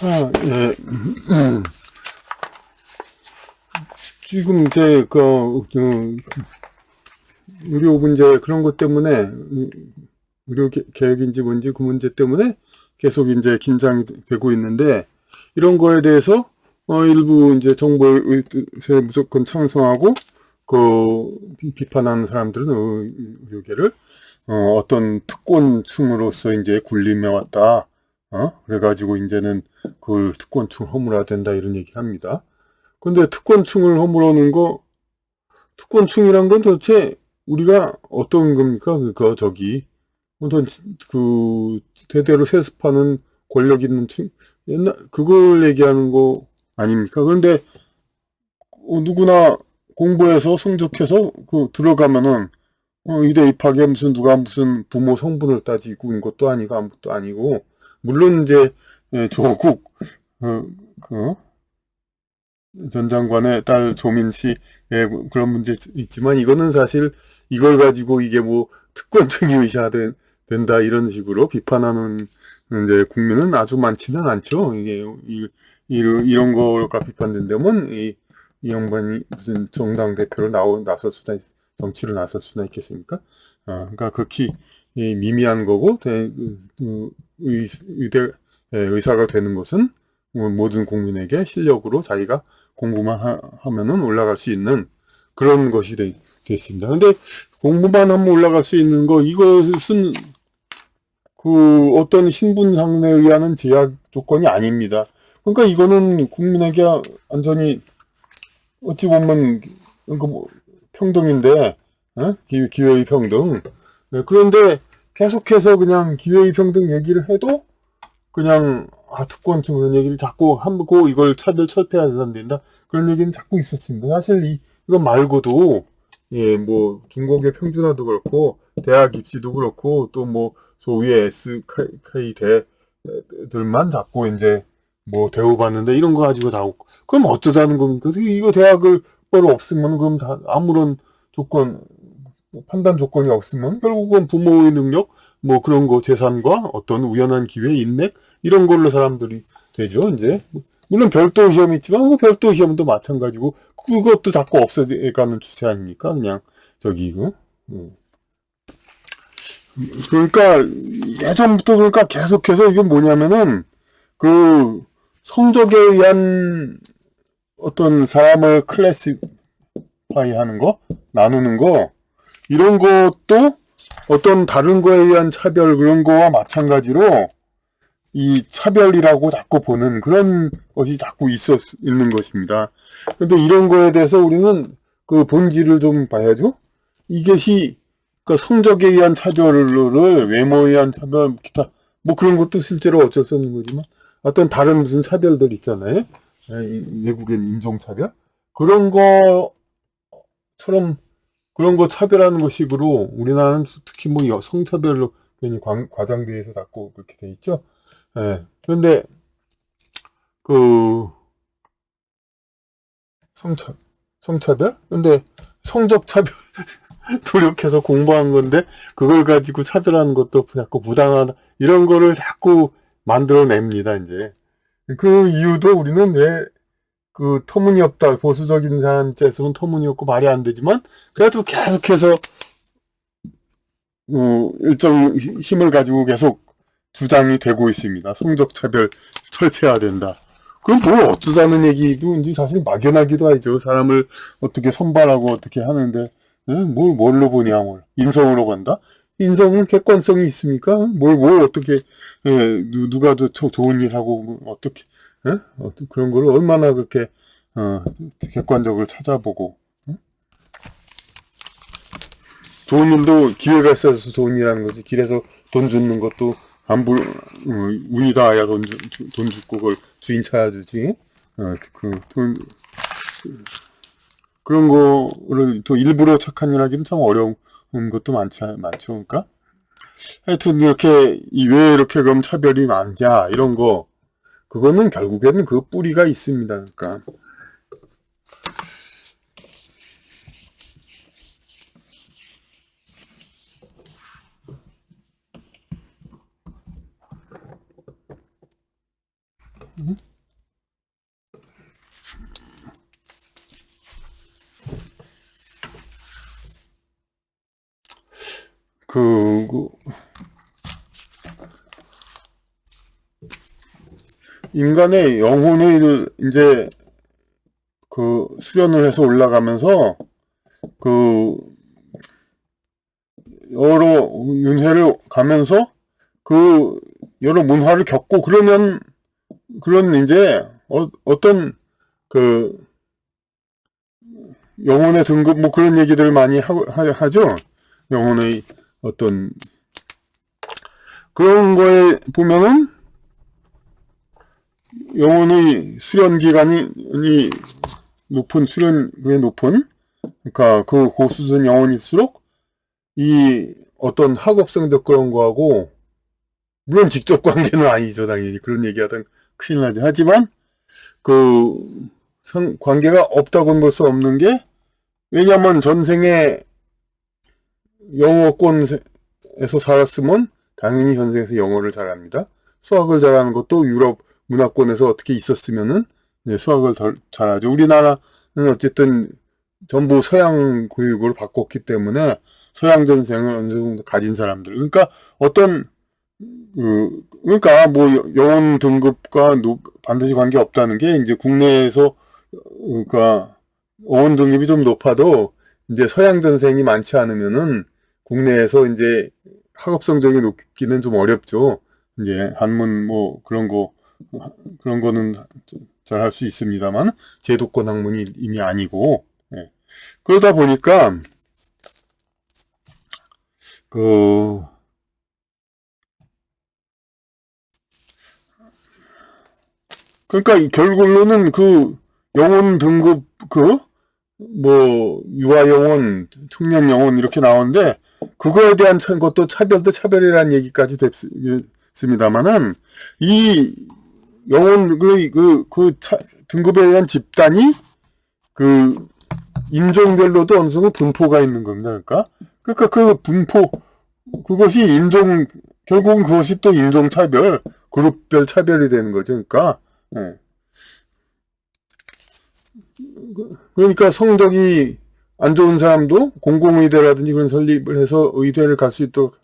예. 지금 이제 의료 문제 그런 것 때문에 의료 계획인지 뭔지 그 문제 때문에 계속 이제 긴장이 되고 있는데 이런 거에 대해서 일부 이제 정부의 뜻에 무조건 창성하고 비판하는 사람들은 의료계를 어떤 특권층으로서 이제 군림해 왔다. 그래가지고 이제는 그걸 특권층을 허물어야 된다 이런 얘기를 합니다. 근데 특권층을 허물어는 특권층이란 건 도대체 우리가 어떤 겁니까? 어떤 대대로 세습하는 권력 있는 층, 그걸 얘기하는 거 아닙니까? 그런데 누구나 공부해서 성적해서 들어가면은 의대 입학에 누가 무슨 부모 성분을 따지고 인 것도 아니고 아무것도 아니고 물론 이제 조국 그 전 장관의 딸 조민 씨의 그런 문제 있지만 이거는 사실 이걸 가지고 이게 뭐 특권층이 된다 이런 식으로 비판하는 이제 국민은 아주 많지는 않죠. 이런 거가 비판된다면 이 양반이 무슨 정당 대표로 나설 수나 정치를 나설 수나 있겠습니까? 그러니까 극히 미미한 거고 의사가 되는 것은 모든 국민에게 실력으로 자기가 공부만 하면은 올라갈 수 있는 그런 것이 됐습니다. 근데 공부만 하면 올라갈 수 있는 이것은 어떤 신분상에 의한 제약 조건이 아닙니다. 그러니까 이거는 국민에게 완전히 어찌 보면 뭐 평등인데, 기회의 평등. 네, 그런데 계속해서 그냥 기회의 평등 얘기를 해도 그냥 특권층 그런 얘기를 자꾸 하고 이걸 철폐해야 된다 그런 얘기는 자꾸 있었습니다. 사실 이거 말고도 뭐 중국의 평준화도 그렇고 대학 입시도 그렇고 또 뭐 소위의 SK 대들만 자꾸 이제 뭐 대우받는데 이런 거 가지고 그럼 어쩌자는 겁니까? 이거 대학을 없으면 그럼 다 아무런 판단 조건이 없으면 결국은 부모의 능력 뭐 그런 거 재산과 어떤 우연한 기회 인맥 이런 걸로 사람들이 되죠. 이제 물론 별도 시험이 있지만 그 별도 시험도 마찬가지고 그것도 자꾸 없어져가는 추세 아닙니까? 그냥 그러니까 예전부터 그러니까 계속해서 이게 뭐냐면은 성적에 의한 어떤 사람을 클래시파이하는 거 나누는 거 이런 것도 어떤 다른 거에 의한 차별 그런 거와 마찬가지로 이 차별이라고 자꾸 보는 그런 것이 자꾸 있는 것입니다. 근데 이런 거에 대해서 우리는 그 본질을 좀 봐야죠. 이것이 그 성적에 의한 차별을 외모에 의한 차별 기타 뭐 그런 것도 실제로 어쩔 수 없는 거지만 어떤 다른 무슨 차별들 있잖아요. 외국인 인종차별 그런 거처럼 그런 거 차별하는 것식으로 우리나라는 특히 뭐 성차별로 괜히 과장돼서 자꾸 그렇게 돼 있죠. 예. 그런데 그 성차 성차별? 근데 성적차별 노력해서 공부한 건데 그걸 가지고 차별하는 것도 자꾸 부당하다 이런 거를 자꾸 만들어냅니다. 이제 그 이유도 우리는 왜 터무니없다 보수적인 사람 입장에서는 터무니없고 말이 안 되지만 그래도 계속해서 일정 힘을 가지고 계속 주장이 되고 있습니다. 성적차별 철폐해야 된다. 그럼 뭘 어쩌자는 얘기도 이제 사실 막연하기도 하죠. 사람을 어떻게 선발하고 어떻게 하는데 뭘로 보냐 인성으로 본다? 인성은 객관성이 있습니까? 뭘 어떻게 누가 더 좋은 일 하고 어떻게 그런 걸 얼마나 그렇게 객관적으로 찾아보고 좋은 일도 기회가 있어서 좋은 일하는 거지. 길에서 돈 주는 것도 운이 닿아야 돈 주고 그걸 주인 찾아주지. 그런 거를 또 일부러 착한 일 하기는 참 어려운 것도 많죠. 그러니까 하여튼 왜 이렇게 그럼 차별이 많냐 이런 거 그거는 결국에는 그 뿌리가 있습니다. 그러니까 그 인간의 영혼을 이제 그 수련을 해서 올라가면서 그 여러 윤회를 가면서 그 여러 문화를 겪고 그러면 그런 이제 어떤 그 영혼의 등급 뭐 그런 얘기들 많이 하죠. 영혼의 어떤 그런 거에 보면은 영혼의 수련 기간이 높은 수련의 높은 그러니까 그 고수준 영혼일수록 이 어떤 학업성적 그런 거하고 물론 직접 관계는 아니죠 당연히 그런 얘기하던 큰일 나죠. 하지만 그 관계가 없다고는 볼 수 없는 게 왜냐면 전생에 영어권에서 살았으면 당연히 전생에서 영어를 잘합니다. 수학을 잘하는 것도 유럽 문화권에서 어떻게 있었으면은 수학을 잘하죠. 우리나라는 어쨌든 전부 서양 교육을 받았기 때문에 서양 전생을 어느 정도 가진 사람들. 그러니까 어떤 그러니까 뭐 영혼 등급과 반드시 관계 없다는 게 이제 국내에서 그러니까 영혼 등급이 좀 높아도 이제 서양 전생이 많지 않으면은 국내에서 이제 학업성적이 높기는 좀 어렵죠. 이제 한문 뭐 그런 거는 잘 할 수 있습니다만 제도권 학문이 이미 아니고 예. 그러다 보니까 그러니까 결국으로는 그 영혼 등급 뭐 유아 영혼, 청년 영혼 이렇게 나오는데 그거에 대한 것도 차별도 차별이라는 얘기까지 됐습니다만은 이 영혼 등급에 의한 집단이 그 인종별로도 어느 정도 분포가 있는 겁니다. 그러니까 그 분포 그것이 결국은 그것이 또 인종 차별, 그룹별 차별이 되는 거죠. 그러니까 예. 그러니까 성적이 안 좋은 사람도 공공의대라든지 그런 설립을 해서 의대를 갈 수 있도록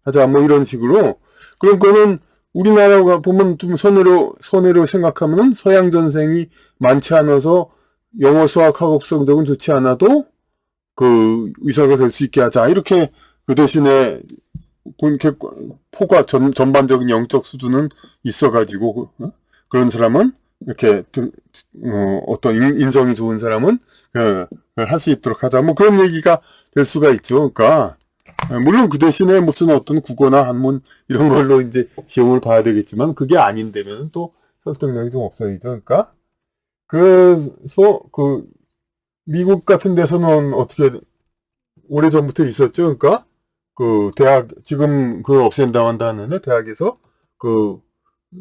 하자 뭐 이런 식으로 그런 거는 우리나라가 보면 좀 선으로 생각하면은 서양 전생이 많지 않아서 영어 수학 학업 성적은 좋지 않아도 그 의사가 될 수 있게 하자 이렇게 그 대신에 포가 전반적인 영적 수준은 있어가지고 그런 사람은 이렇게 어떤 인성이 좋은 사람은 할 수 있도록 하자 뭐 그런 얘기가 될 수가 있죠. 그러니까 물론 그 대신에 무슨 어떤 국어나 한문 이런 걸로 이제 시험을 봐야 되겠지만 그게 아닌데면 또 설득력이 좀 없어지죠. 그러니까 그래서 그 미국 같은 데서는 어떻게 오래전부터 있었죠. 그러니까 그 대학 지금 그걸 없앤다고 한다는데 대학에서 그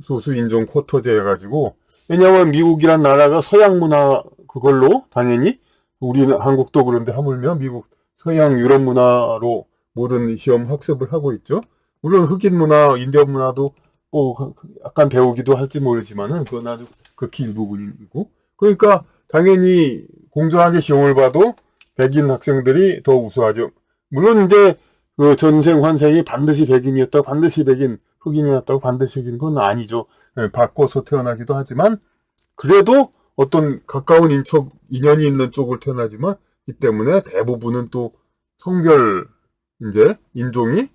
소수 인종 쿼터제 해가지고 왜냐하면 미국이란 나라가 서양 문화 그걸로 당연히 우리는 한국도 그런데 하물며 미국 서양 유럽 문화로 모든 시험 학습을 하고 있죠. 물론 흑인 문화, 인디언 문화도 뭐 약간 배우기도 할지 모르지만은 그건 아주 극히 일부분이고 그러니까 당연히 공정하게 시험을 봐도 백인 학생들이 더 우수하죠. 물론 이제 그 전생 환생이 반드시 백인이었다고 반드시 백인 흑인이었다고 반드시 흑인 건 아니죠. 바꿔서 태어나기도 하지만 그래도 어떤 가까운 인연이 있는 쪽을 태어나지만 이 때문에 대부분은 또 성별 이제 인종이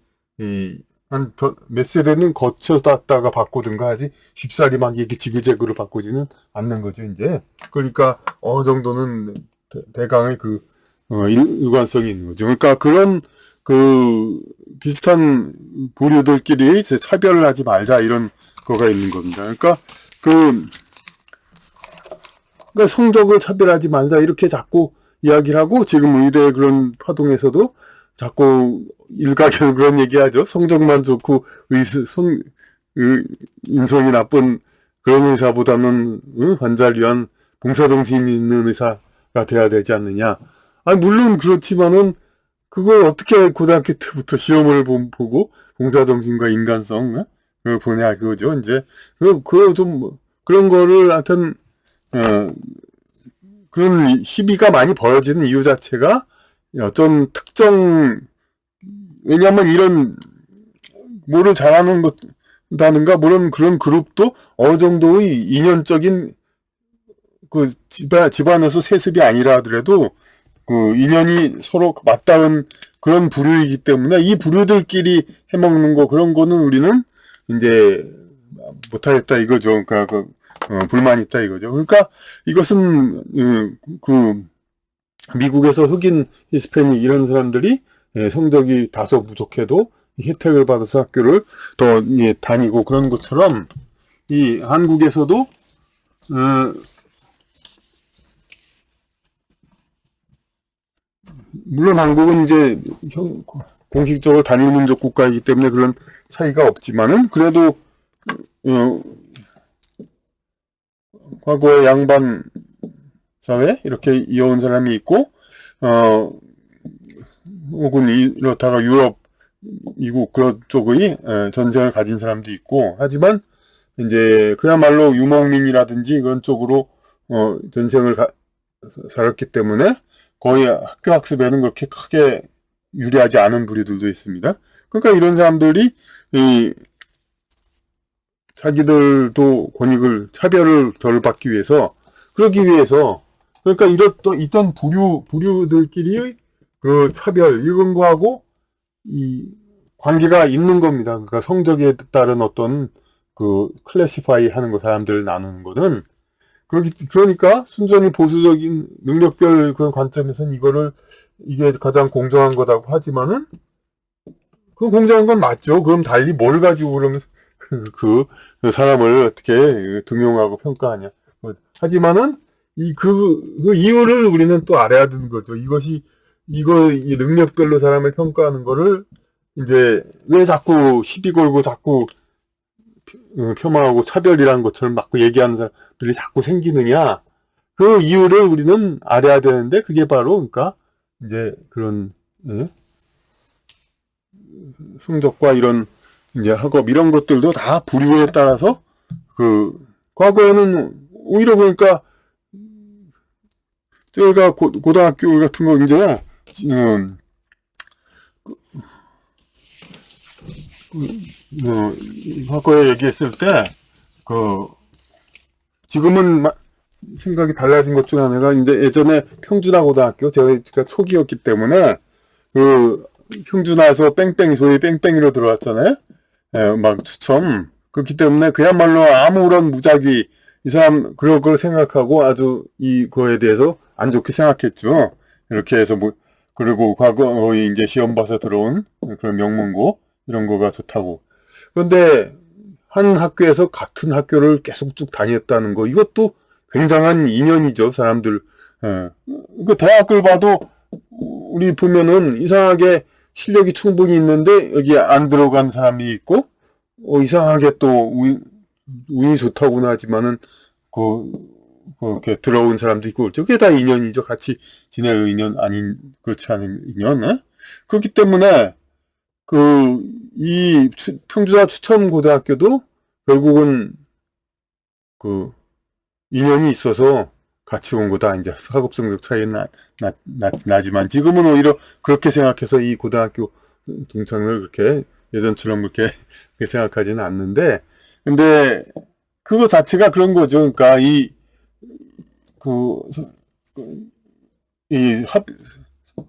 한 몇 세대는 거쳐다가 바꾸든가 하지 쉽사리 막 이렇게 지그재그로 바꾸지는 않는 거죠 이제. 그러니까 어느 정도는 대강의 일관성이 있는 거죠. 그러니까 그런 비슷한 부류들끼리 차별을 하지 말자 이런 거가 있는 겁니다. 그러니까 성적을 차별하지 말자 이렇게 자꾸 이야기를 하고 지금 의대 그런 파동에서도 자꾸 일각에서 그런 얘기하죠. 성적만 좋고 인성이 나쁜 그런 의사보다는 환자를 위한 봉사정신이 있는 의사가 돼야 되지 않느냐. 물론 그렇지만은 그걸 어떻게 고등학교 때부터 시험을 보고 봉사정신과 인간성 그걸 보냐 그거죠. 이제 그거 좀 그런 거를 하여튼 그런 시비가 많이 벌어지는 이유 자체가 어떤 특정, 왜냐하면 이런 뭐를 잘하는 것다든가 그런 그룹도 어느 정도의 인연적인 그 집안에서 세습이 아니라 하더라도 그 인연이 서로 맞닿은 그런 부류이기 때문에 이 부류들끼리 해먹는 거 그런 거는 우리는 이제 못하겠다 이거죠. 그러니까 불만이 있다 이거죠. 그러니까 이것은 그 미국에서 흑인, 히스패닉 이런 사람들이 성적이 다소 부족해도 혜택을 받아서 학교를 더 다니고 그런 것처럼 이 한국에서도 물론 한국은 이제 공식적으로 단일 민족 국가이기 때문에 그런 차이가 없지만은 그래도 과거에 양반 사회 이렇게 이어온 사람이 있고 혹은 이렇다가 유럽, 미국 그런 쪽의 전생을 가진 사람도 있고 하지만 이제 그야말로 유목민이라든지 그런 쪽으로 전생을 살았기 때문에 거의 학교 학습에는 그렇게 크게 유리하지 않은 부류들도 있습니다. 그러니까 이런 사람들이 자기들도 권익을 차별을 덜 받기 위해서 그러니까 이런 부류들끼리의 그 차별 이런 거하고 이 관계가 있는 겁니다. 그러니까 성적에 따른 어떤 그 클래시파이 하는 거 사람들을 나누는 거는 그러니까 순전히 보수적인 능력별 그런 관점에서는 이게 가장 공정한 거라고 하지만은 그 공정한 건 맞죠. 그럼 달리 뭘 가지고 그러면 그 사람을 어떻게 등용하고 평가하냐. 하지만은 그 이유를 우리는 또 알아야 되는 거죠. 이 능력별로 사람을 평가하는 거를 이제 왜 자꾸 시비 걸고 자꾸 폄하하고 차별이라는 것처럼 막 얘기하는 사람들이 자꾸 생기느냐. 그 이유를 우리는 알아야 되는데 그게 바로 그러니까 이제 그런 성적과 이런 이제 학업 이런 것들도 다 부류에 따라서 과거에는 오히려 그러니까 저희가 고등학교 같은 거 이제 과거에 얘기했을 때 지금은 생각이 달라진 것 중 하나가 이제 예전에 평준화 고등학교 제가 초기였기 때문에 평준화에서 소위 뺑뺑이로 들어왔잖아요. 막 추첨. 그렇기 때문에 그야말로 아무런 무작위 이 사람 그런 걸 생각하고 아주 이거에 대해서 안 좋게 생각했죠. 이렇게 해서 그리고 과거에 이제 시험 봐서 들어온 그런 명문고 이런 거가 좋다고. 그런데 한 학교에서 같은 학교를 계속 쭉 다녔다는 거 이것도 굉장한 인연이죠. 사람들. 그 대학을 봐도 우리 보면은 이상하게 실력이 충분히 있는데 여기 안 들어간 사람이 있고 이상하게 또 운이 좋다고는 하지만은 그렇게 들어온 사람도 있고 그렇죠. 그게 다 인연이죠. 같이 지낼 인연 그렇지 않은 인연. 그렇기 때문에 이 평준화 추천 고등학교도 결국은 인연이 있어서 같이 온 거다. 이제 학업 성적 차이는 나지만 지금은 오히려 그렇게 생각해서 이 고등학교 동창을 그렇게 예전처럼 그렇게 생각하지는 않는데, 근데 그거 자체가 그런 거죠. 그러니까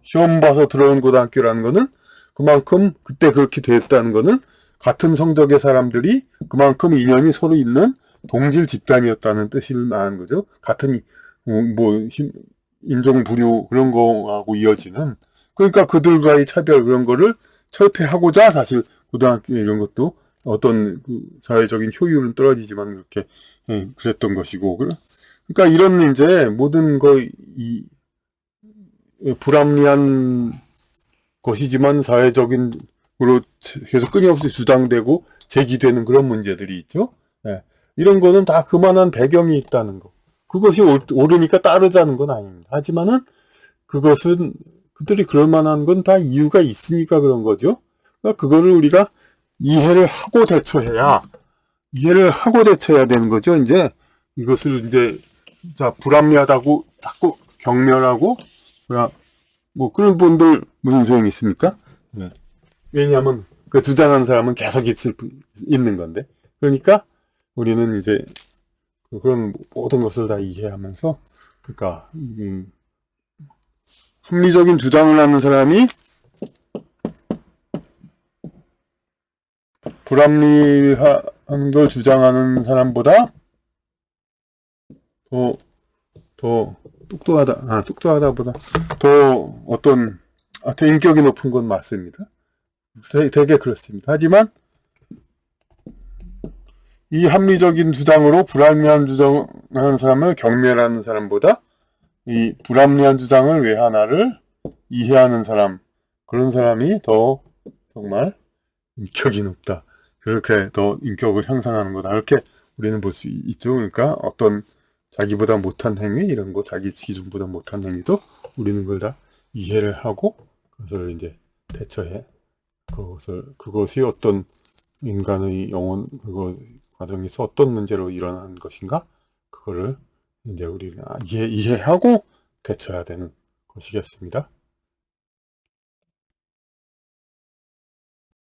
시험 봐서 들어온 고등학교라는 거는 그만큼 그때 그렇게 됐다는 거는 같은 성적의 사람들이 그만큼 인연이 서로 있는 동질 집단이었다는 뜻을 말하는 거죠. 같은 인종 부류 그런 거하고 이어지는. 그러니까 그들과의 차별 그런 거를 철폐하고자 사실 고등학교 이런 것도 어떤 사회적인 효율은 떨어지지만 그렇게 그랬던 것이고. 그러니까 이런 이제 모든 불합리한 것이지만 사회적인으로 계속 끊임없이 주장되고 제기되는 그런 문제들이 있죠. 이런 거는 다 그만한 배경이 있다는 거. 그것이 옳으니까 따르자는 건 아닙니다. 하지만은 그것은 그들이 그럴 만한 건 다 이유가 있으니까 그런 거죠. 그러니까 그거를 우리가 이해를 하고 대처해야 되는 거죠. 이제 이것을 이제 자 불합리하다고 자꾸 경멸하고 뭐야 뭐 그런 분들 무슨 소용이 있습니까? 네. 왜냐하면 그 주장하는 사람은 계속 있는 건데 그러니까 우리는 이제 그런 모든 것을 다 이해하면서 그러니까 합리적인 주장을 하는 사람이 불합리한 걸 주장하는 사람보다 더 똑똑하다보다 더 어떤 더 인격이 높은 건 맞습니다. 되게 그렇습니다. 하지만 이 합리적인 주장으로 불합리한 주장하는 사람을 경멸하는 사람보다 이 불합리한 주장을 왜 하나를 이해하는 사람 그런 사람이 더 정말 인격이 높다. 그렇게 더 인격을 향상하는 거다. 이렇게 우리는 볼 수 있죠. 그러니까 어떤 자기보다 못한 행위 이런 거 자기 기준보다 못한 행위도 우리는 그걸 다 이해를 하고 그것을 이제 대처해 그것이 어떤 인간의 영혼 그거 과정에서 어떤 문제로 일어나는 것인가 그거를 이제 우리는 이해하고 대처해야 되는 것이겠습니다.